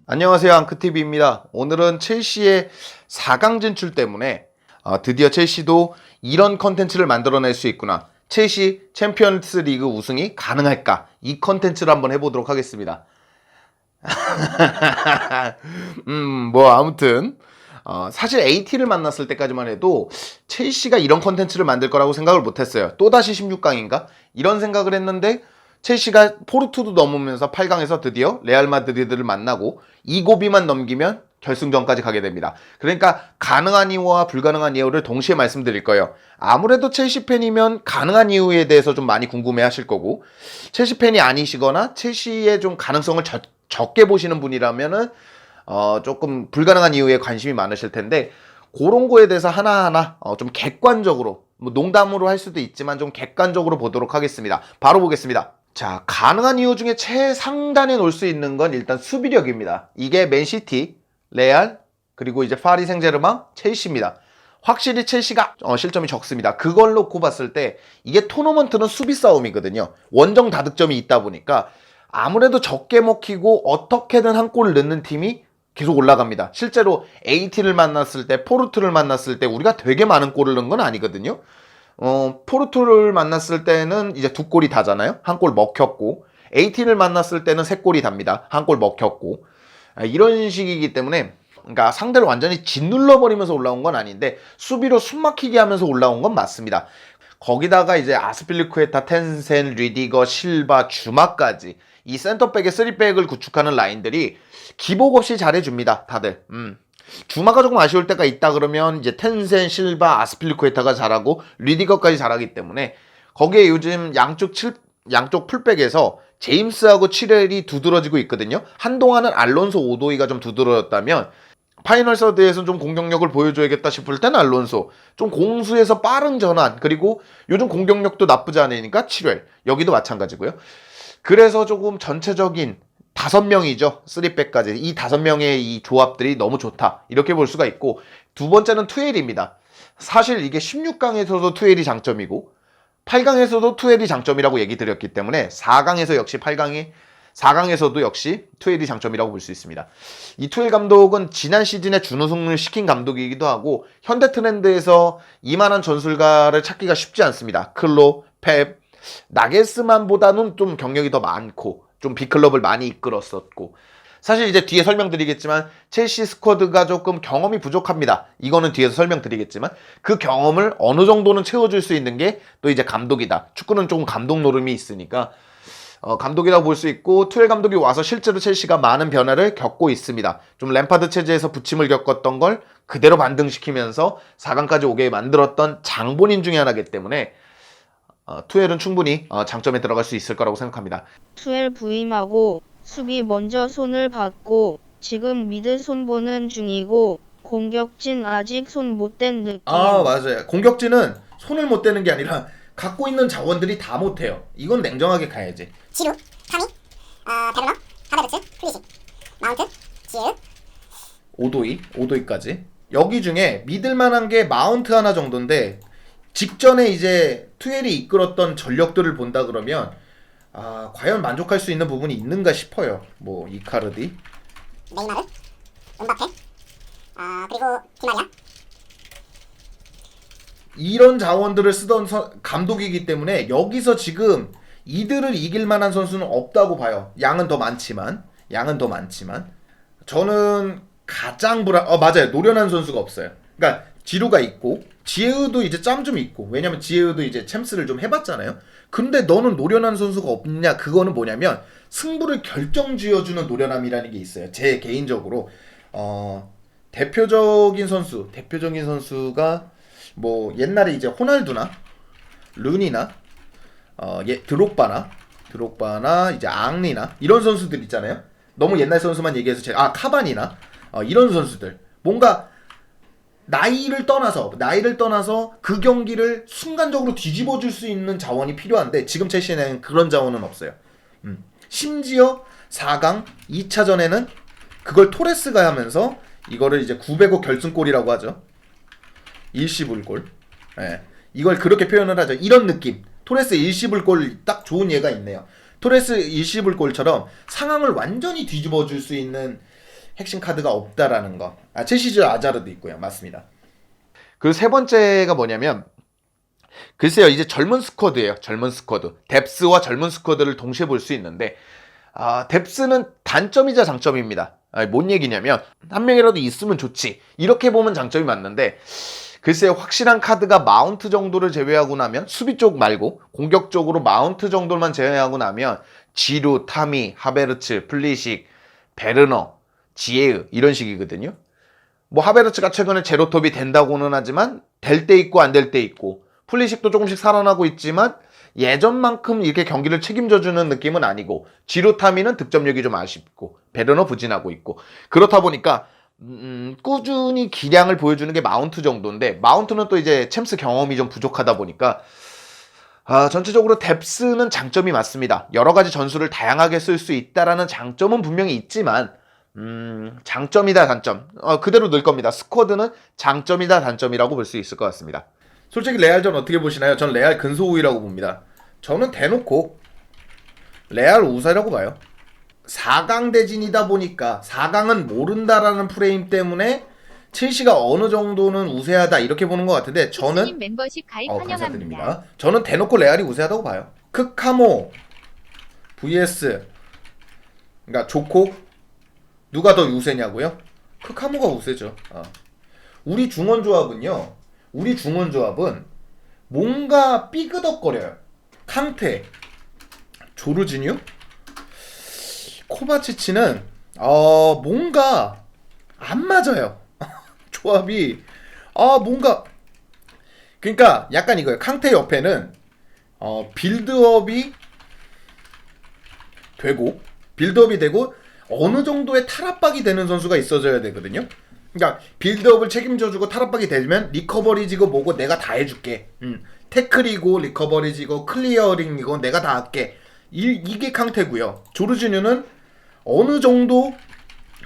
안녕하세요, 앙크TV입니다. 오늘은 첼시의 4강 진출 때문에 드디어 첼시도 이런 컨텐츠를 만들어낼 수 있구나, 첼시 챔피언스 리그 우승이 가능할까, 이 컨텐츠를 한번 해보도록 하겠습니다. 아무튼 사실 AT를 만났을 때까지만 해도 첼시가 이런 컨텐츠를 만들 거라고 생각을 못했어요. 또다시 16강인가? 이런 생각을 했는데 첼시가 포르투도 넘으면서 8강에서 드디어 레알 마드리드를 만나고 이 고비만 넘기면 결승전까지 가게 됩니다. 그러니까 가능한 이유와 불가능한 이유를 동시에 말씀드릴 거예요. 아무래도 첼시 팬이면 가능한 이유에 대해서 좀 많이 궁금해 하실 거고, 첼시 팬이 아니시거나 첼시의 좀 가능성을 적게 보시는 분이라면은 조금 불가능한 이유에 관심이 많으실 텐데, 그런 거에 대해서 하나하나 좀 객관적으로, 뭐 농담으로 할 수도 있지만 좀 객관적으로 보도록 하겠습니다. 바로 보겠습니다. 자, 가능한 이유 중에 최상단에 놓을 수 있는 건 일단 수비력입니다. 이게 맨시티, 레알, 그리고 이제 파리 생제르맹, 첼시입니다. 확실히 첼시가 실점이 적습니다. 그걸 놓고 봤을 때 이게 토너먼트는 수비 싸움이거든요. 원정 다득점이 있다 보니까 아무래도 적게 먹히고 어떻게든 한 골을 넣는 팀이 계속 올라갑니다. 실제로 AT를 만났을 때, 포르투를 만났을 때 우리가 되게 많은 골을 넣은 건 아니거든요. 포르투를 만났을 때는 이제 2골이 다잖아요. 한 골 먹혔고, AT를 만났을 때는 3골이 답니다. 한 골 먹혔고, 이런 식이기 때문에, 그러니까 상대를 완전히 짓눌러 버리면서 올라온 건 아닌데 수비로 숨막히게 하면서 올라온 건 맞습니다. 거기다가 이제 아스필리쿠에타, 텐센, 리디거, 실바, 주마까지 이 센터백의 3백을 구축하는 라인들이 기복 없이 잘해줍니다, 다들. 주마가 조금 아쉬울 때가 있다 그러면 이제 텐센, 실바, 아스필리쿠에타가 잘하고 리디거까지 잘하기 때문에, 거기에 요즘 양쪽 풀백에서 제임스하고 치렐이 두드러지고 있거든요. 한동안은 알론소, 오도이가 좀 두드러졌다면 파이널 서드에서 좀 공격력을 보여줘야겠다 싶을 땐 알론소, 좀 공수에서 빠른 전환, 그리고 요즘 공격력도 나쁘지 않으니까 치렐, 여기도 마찬가지고요. 그래서 조금 전체적인 5명이죠. 3백까지. 이 5명의 이 조합들이 너무 좋다, 이렇게 볼 수가 있고, 두 번째는 투엘입니다. 사실 이게 16강에서도 투엘이 장점이고 8강에서도 투엘이 장점이라고 얘기 드렸기 때문에 4강에서 역시 4강에서도 역시 투엘이 장점이라고 볼 수 있습니다. 이 투엘 감독은 지난 시즌에 준우승을 시킨 감독이기도 하고, 현대 트렌드에서 이만한 전술가를 찾기가 쉽지 않습니다. 클로, 펩, 나겔스만보다는 좀 경력이 더 많고 좀 빅클럽을 많이 이끌었었고, 사실 이제 뒤에 설명드리겠지만 첼시 스쿼드가 조금 경험이 부족합니다. 이거는 뒤에서 설명드리겠지만 그 경험을 어느 정도는 채워줄 수 있는 게 또 이제 감독이다. 축구는 조금 감독 노름이 있으니까 감독이라고 볼 수 있고, 투엘 감독이 와서 실제로 첼시가 많은 변화를 겪고 있습니다. 좀 램파드 체제에서 부침을 겪었던 걸 그대로 반등시키면서 4강까지 오게 만들었던 장본인 중에 하나이기 때문에 투엘은 충분히 장점에 들어갈 수 있을 거라고 생각합니다. 투엘 부임하고 수비 먼저 손을 받고 지금 미드 손 보는 중이고, 공격진 아직 손 못 댄 느낌. 맞아요. 공격진은 손을 못 대는 게 아니라 갖고 있는 자원들이 다 못해요. 이건 냉정하게 가야지. 지루, 카미, 베르너, 하베르츠, 플리식, 마운트, 지에르, 오도이까지. 여기 중에 믿을만한 게 마운트 하나 정도인데, 직전에 이제 투엘이 이끌었던 전력들을 본다 그러면 과연 만족할 수 있는 부분이 있는가 싶어요. 뭐 이카르디, 네이마르, 음바페, 그리고 디마리아. 이런 자원들을 쓰던 감독이기 때문에 여기서 지금 이들을 이길 만한 선수는 없다고 봐요. 양은 더 많지만 저는 가장 맞아요. 노련한 선수가 없어요. 그러니까 지루가 있고 지에우도 이제 짬 좀 있고, 왜냐면 지에우도 이제 챔스를 좀 해봤잖아요. 근데 너는 노련한 선수가 없냐? 그거는 뭐냐면 승부를 결정지어주는 노련함이라는 게 있어요. 제 개인적으로 대표적인 선수가 뭐 옛날에 이제 호날두나 르니나 드록바나 이제 앙리나 이런 선수들 있잖아요. 너무 옛날 선수만 얘기해서 카바니나 이런 선수들, 뭔가 나이를 떠나서 그 경기를 순간적으로 뒤집어 줄 수 있는 자원이 필요한데, 지금 첼시는 그런 자원은 없어요. 심지어 4강 2차전에는 그걸 토레스가 하면서, 이거를 이제 900억 결승골이라고 하죠. 일시불골. 예. 이걸 그렇게 표현을 하죠. 이런 느낌. 토레스 일시불골 딱 좋은 예가 있네요. 토레스 일시불골처럼 상황을 완전히 뒤집어 줄 수 있는 핵심 카드가 없다라는 거. 첼시즈 아자르도 있고요. 맞습니다. 그리고 세 번째가 뭐냐면 글쎄요, 이제 젊은 스쿼드예요. 젊은 스쿼드. 뎁스와 젊은 스쿼드를 동시에 볼 수 있는데 뎁스는 단점이자 장점입니다. 뭔 얘기냐면 한 명이라도 있으면 좋지. 이렇게 보면 장점이 맞는데 글쎄요, 확실한 카드가 마운트 정도를 제외하고 나면 수비 쪽 말고 공격적으로 마운트 정도만 제외하고 나면 지루, 타미, 하베르츠, 플리식, 베르너, 지에으 이런 식이거든요. 뭐 하베르츠가 최근에 제로톱이 된다고는 하지만 될 때 있고 안 될 때 있고 플리식도 조금씩 살아나고 있지만 예전만큼 이렇게 경기를 책임져주는 느낌은 아니고 지루타미는 득점력이 좀 아쉽고 베르너 부진하고 있고 그렇다 보니까 꾸준히 기량을 보여주는 게 마운트 정도인데 마운트는 또 이제 챔스 경험이 좀 부족하다 보니까 전체적으로 뎁스는 장점이 맞습니다. 여러 가지 전술을 다양하게 쓸 수 있다라는 장점은 분명히 있지만 장점이다 단점 그대로 늘 겁니다. 스쿼드는 장점이다 단점이라고 볼 수 있을 것 같습니다. 솔직히 레알전 어떻게 보시나요? 전 레알 근소 우위라고 봅니다. 저는 대놓고 레알 우세라고 봐요. 4강 대진이다 보니까 4강은 모른다라는 프레임 때문에 첼시가 어느 정도는 우세하다 이렇게 보는 것 같은데 저는 멤버십 가입 환영합니다. 감사드립니다. 저는 대놓고 레알이 우세하다고 봐요. 크카모 vs 그러니까 조코 누가 더 우세냐고요? 크카모가 우세죠. 우리 중원조합은 뭔가 삐그덕거려요. 칸테, 조르지뉴, 코바치치는 뭔가 안 맞아요. 조합이 뭔가 그러니까 약간 이거예요. 칸테 옆에는 빌드업이 되고 어느 정도의 탈압박이 되는 선수가 있어줘야 되거든요. 그러니까 빌드업을 책임져주고 탈압박이 되면 리커버리지고 뭐고 내가 다 해줄게. 태클이고 리커버리지고 클리어링이고 내가 다 할게. 이게 캉테고요. 조르지뉴는 어느 정도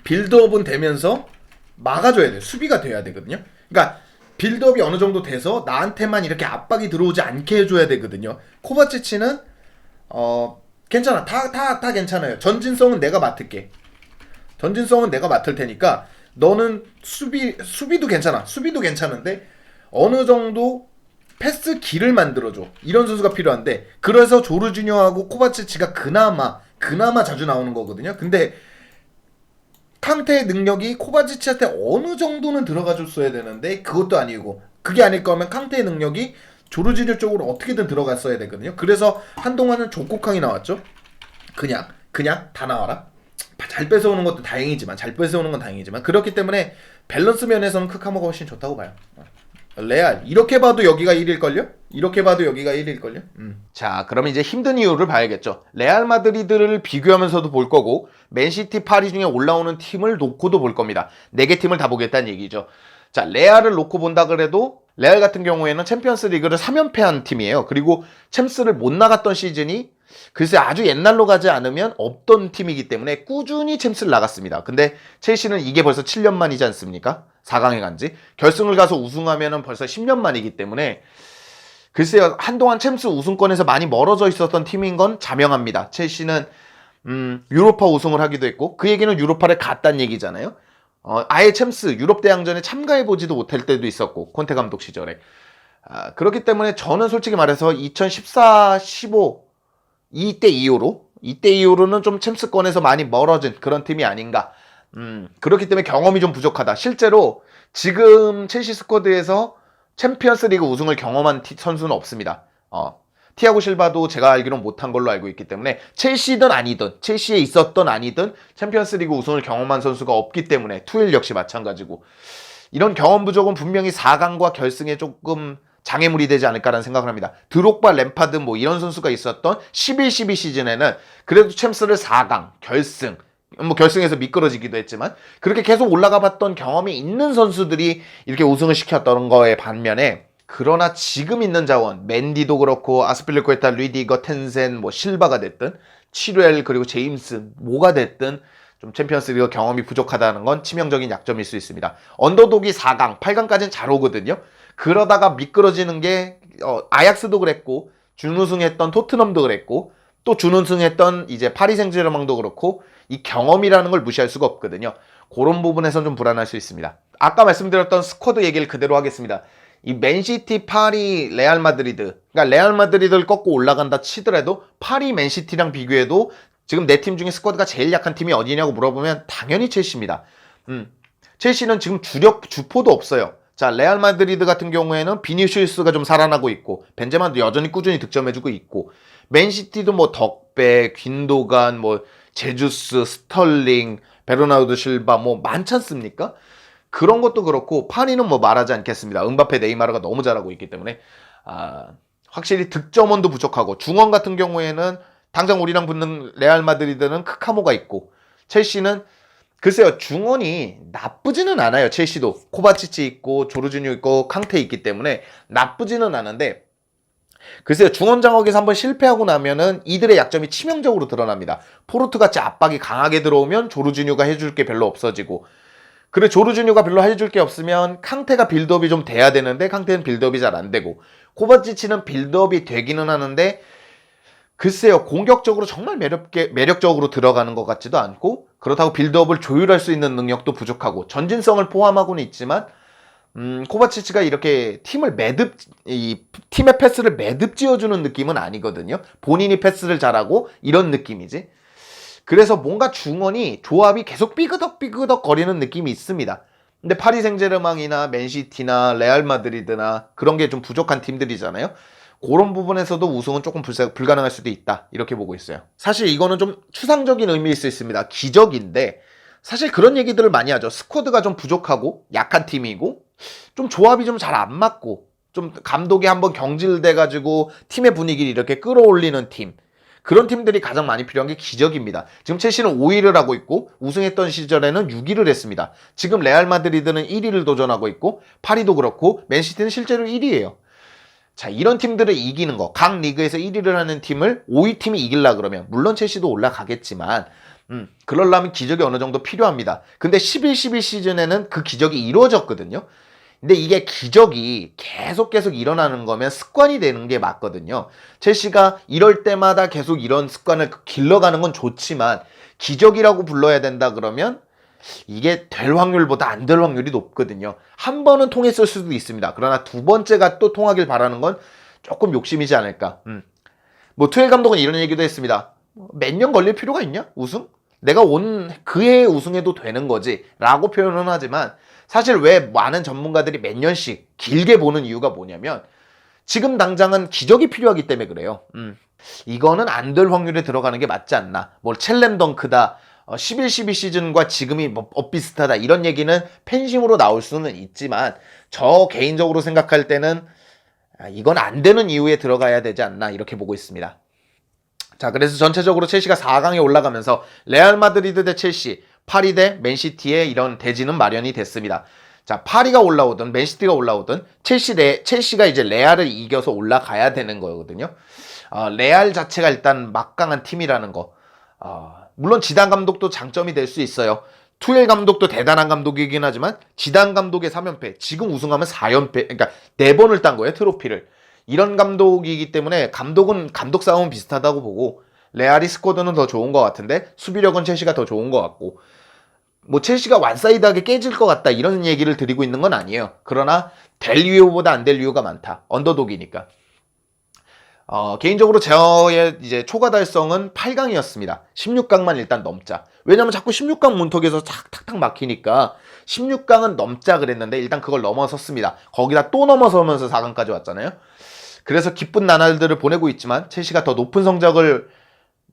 빌드업은 되면서 막아줘야 돼요. 수비가 돼야 되거든요. 그러니까 빌드업이 어느 정도 돼서 나한테만 이렇게 압박이 들어오지 않게 해줘야 되거든요. 코바치치는 괜찮아. 다 괜찮아요. 전진성은 내가 맡을게. 전진성은 내가 맡을 테니까 너는 수비도 괜찮아. 수비도 괜찮은데 어느 정도 패스 길을 만들어줘. 이런 선수가 필요한데 그래서 조르지뉴하고 코바치치가 그나마 자주 나오는 거거든요. 근데 칸테의 능력이 코바치치한테 어느 정도는 들어가 줬어야 되는데 그것도 아니고 그게 아닐 거면 칸테의 능력이 조르지뉴 쪽으로 어떻게든 들어갔어야 되거든요. 그래서 한동안은 조코캉이 나왔죠. 그냥 다 나와라. 잘 뺏어오는 것도 다행이지만 그렇기 때문에 밸런스 면에서는 크카모가 훨씬 좋다고 봐요. 레알 이렇게 봐도 여기가 1일걸요? 자, 그러면 이제 힘든 이유를 봐야겠죠. 레알 마드리드를 비교하면서도 볼 거고 맨시티, 파리 중에 올라오는 팀을 놓고도 볼 겁니다. 4개 팀을 다 보겠다는 얘기죠. 자, 레알을 놓고 본다 그래도 레알 같은 경우에는 챔피언스 리그를 3연패한 팀이에요. 그리고 챔스를 못 나갔던 시즌이 글쎄 아주 옛날로 가지 않으면 없던 팀이기 때문에 꾸준히 챔스를 나갔습니다. 근데 첼시는 이게 벌써 7년 만이지 않습니까? 4강에 간지. 결승을 가서 우승하면은 벌써 10년 만이기 때문에 글쎄요, 한동안 챔스 우승권에서 많이 멀어져 있었던 팀인 건 자명합니다. 첼시는 유로파 우승을 하기도 했고 그 얘기는 유로파를 갔다는 얘기잖아요. 아예 챔스 유럽 대항전에 참가해보지도 못할 때도 있었고 콘테 감독 시절에 그렇기 때문에 저는 솔직히 말해서 2014, 15 이때 이후로는 좀 챔스권에서 많이 멀어진 그런 팀이 아닌가. 그렇기 때문에 경험이 좀 부족하다. 실제로 지금 첼시 스쿼드에서 챔피언스 리그 우승을 경험한 선수는 없습니다. 티아고 실바도 제가 알기로는 못한 걸로 알고 있기 때문에 첼시든 아니든 첼시에 있었던 아니든 챔피언스 리그 우승을 경험한 선수가 없기 때문에 투일 역시 마찬가지고 이런 경험 부족은 분명히 4강과 결승에 조금 장애물이 되지 않을까라는 생각을 합니다. 드록바, 램파드 뭐 이런 선수가 있었던 11-12 시즌에는 그래도 챔스를 4강, 결승 뭐 결승에서 미끄러지기도 했지만 그렇게 계속 올라가 봤던 경험이 있는 선수들이 이렇게 우승을 시켰던 거에 반면에 그러나 지금 있는 자원 맨디도 그렇고 아스필리쿠에타, 리디거, 텐센, 뭐 실바가 됐든 치루엘 그리고 제임스 뭐가 됐든 좀 챔피언스 리그 경험이 부족하다는 건 치명적인 약점일 수 있습니다. 언더독이 4강, 8강까지는 잘 오거든요. 그러다가 미끄러지는 게 아약스도 그랬고 준우승했던 토트넘도 그랬고 또 준우승했던 이제 파리 생제르맹도 그렇고 이 경험이라는 걸 무시할 수가 없거든요. 그런 부분에선 좀 불안할 수 있습니다. 아까 말씀드렸던 스쿼드 얘기를 그대로 하겠습니다. 이 맨시티, 파리, 레알 마드리드, 그러니까 레알 마드리드를 꺾고 올라간다 치더라도 파리, 맨시티랑 비교해도 지금 네 팀 중에 스쿼드가 제일 약한 팀이 어디냐고 물어보면 당연히 첼시입니다. 첼시는 지금 주포도 없어요. 자, 레알 마드리드 같은 경우에는 비니시우스가 좀 살아나고 있고 벤제마도 여전히 꾸준히 득점해주고 있고 맨시티도 뭐 덕배, 귄도간, 뭐 제주스, 스털링, 베르나르도 실바 뭐 많지 않습니까? 그런 것도 그렇고 파리는 뭐 말하지 않겠습니다. 음바페, 네이마르가 너무 잘하고 있기 때문에 확실히 득점원도 부족하고 중원 같은 경우에는 당장 우리랑 붙는 레알 마드리드는 크카모가 있고 첼시는 글쎄요 중원이 나쁘지는 않아요. 첼시도 코바치치 있고 조르지뉴 있고 캉테 있기 때문에 나쁘지는 않은데 글쎄요 중원 장악에서 한번 실패하고 나면은 이들의 약점이 치명적으로 드러납니다. 포르투같이 압박이 강하게 들어오면 조르지뉴가 해줄 게 별로 없어지고 그래 조르지뉴가 별로 해줄 게 없으면 캉테가 빌드업이 좀 돼야 되는데 캉테는 빌드업이 잘 안 되고 코바치치는 빌드업이 되기는 하는데 글쎄요 공격적으로 정말 매력적으로 들어가는 것 같지도 않고 그렇다고 빌드업을 조율할 수 있는 능력도 부족하고 전진성을 포함하고는 있지만 코바치치가 이렇게 팀의 패스를 매듭 지어주는 느낌은 아니거든요. 본인이 패스를 잘하고 이런 느낌이지. 그래서 뭔가 중원이 조합이 계속 삐그덕 거리는 느낌이 있습니다. 근데 파리 생제르맹이나 맨시티나 레알 마드리드나 그런 게 좀 부족한 팀들이잖아요. 그런 부분에서도 우승은 조금 불가능할 수도 있다. 이렇게 보고 있어요. 사실 이거는 좀 추상적인 의미일 수 있습니다. 기적인데 사실 그런 얘기들을 많이 하죠. 스쿼드가 좀 부족하고 약한 팀이고 좀 조합이 좀 잘 안 맞고 좀 감독이 한번 경질돼가지고 팀의 분위기를 이렇게 끌어올리는 팀. 그런 팀들이 가장 많이 필요한 게 기적입니다. 지금 첼시는 5위를 하고 있고 우승했던 시절에는 6위를 했습니다. 지금 레알 마드리드는 1위를 도전하고 있고 파리도 그렇고 맨시티는 실제로 1위예요. 자, 이런 팀들을 이기는 거, 각 리그에서 1위를 하는 팀을 5위 팀이 이기려 그러면 물론 첼시도 올라가겠지만 그러려면 기적이 어느 정도 필요합니다. 근데 11-12 시즌에는 그 기적이 이루어졌거든요. 근데 이게 기적이 계속 일어나는 거면 습관이 되는 게 맞거든요. 첼시가 이럴 때마다 계속 이런 습관을 길러가는 건 좋지만 기적이라고 불러야 된다 그러면 이게 될 확률보다 안 될 확률이 높거든요. 한 번은 통했을 수도 있습니다. 그러나 두 번째가 또 통하길 바라는 건 조금 욕심이지 않을까. 뭐 투엘 감독은 이런 얘기도 했습니다. 몇 년 걸릴 필요가 있냐? 우승? 내가 온 그해 우승해도 되는 거지 라고 표현은 하지만 사실 왜 많은 전문가들이 몇 년씩 길게 보는 이유가 뭐냐면 지금 당장은 기적이 필요하기 때문에 그래요. 이거는 안 될 확률에 들어가는 게 맞지 않나. 뭐 첼렘덩크다. 11-12 시즌과 지금이 뭐 비슷하다 이런 얘기는 팬심으로 나올 수는 있지만 저 개인적으로 생각할 때는 이건 안 되는 이유에 들어가야 되지 않나 이렇게 보고 있습니다. 자, 그래서 전체적으로 첼시가 4강에 올라가면서 레알 마드리드 대 첼시, 파리 대 맨시티의 이런 대진은 마련이 됐습니다. 자, 파리가 올라오든 맨시티가 올라오든 첼시가 이제 레알을 이겨서 올라가야 되는 거거든요. 레알 자체가 일단 막강한 팀이라는 거. 물론 지단 감독도 장점이 될 수 있어요. 투엘 감독도 대단한 감독이긴 하지만 지단 감독의 3연패, 지금 우승하면 4연패, 그러니까 4번을 딴 거예요, 트로피를. 이런 감독이기 때문에 감독은 감독 싸움은 비슷하다고 보고 레알이 스쿼드는 더 좋은 것 같은데 수비력은 첼시가 더 좋은 것 같고 뭐 첼시가 완사이드하게 깨질 것 같다 이런 얘기를 드리고 있는 건 아니에요. 그러나 될 이유보다 안 될 이유가 많다. 언더독이니까. 개인적으로 저의 이제 초과 달성은 8강이었습니다. 16강만 일단 넘자. 왜냐면 자꾸 16강 문턱에서 탁탁탁 막히니까 16강은 넘자 그랬는데 일단 그걸 넘어섰습니다. 거기다 또 넘어서면서 4강까지 왔잖아요. 그래서 기쁜 나날들을 보내고 있지만 첼시가 더 높은 성적을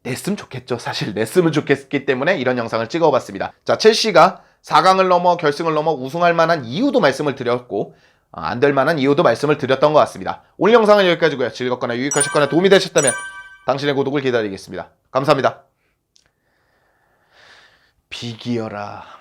냈으면 좋겠죠. 사실 냈으면 좋겠기 때문에 이런 영상을 찍어봤습니다. 자, 첼시가 4강을 넘어 결승을 넘어 우승할 만한 이유도 말씀을 드렸고 안 될 만한 이유도 말씀을 드렸던 것 같습니다. 오늘 영상은 여기까지고요. 즐겁거나 유익하셨거나 도움이 되셨다면 당신의 구독을 기다리겠습니다. 감사합니다. 비기어라.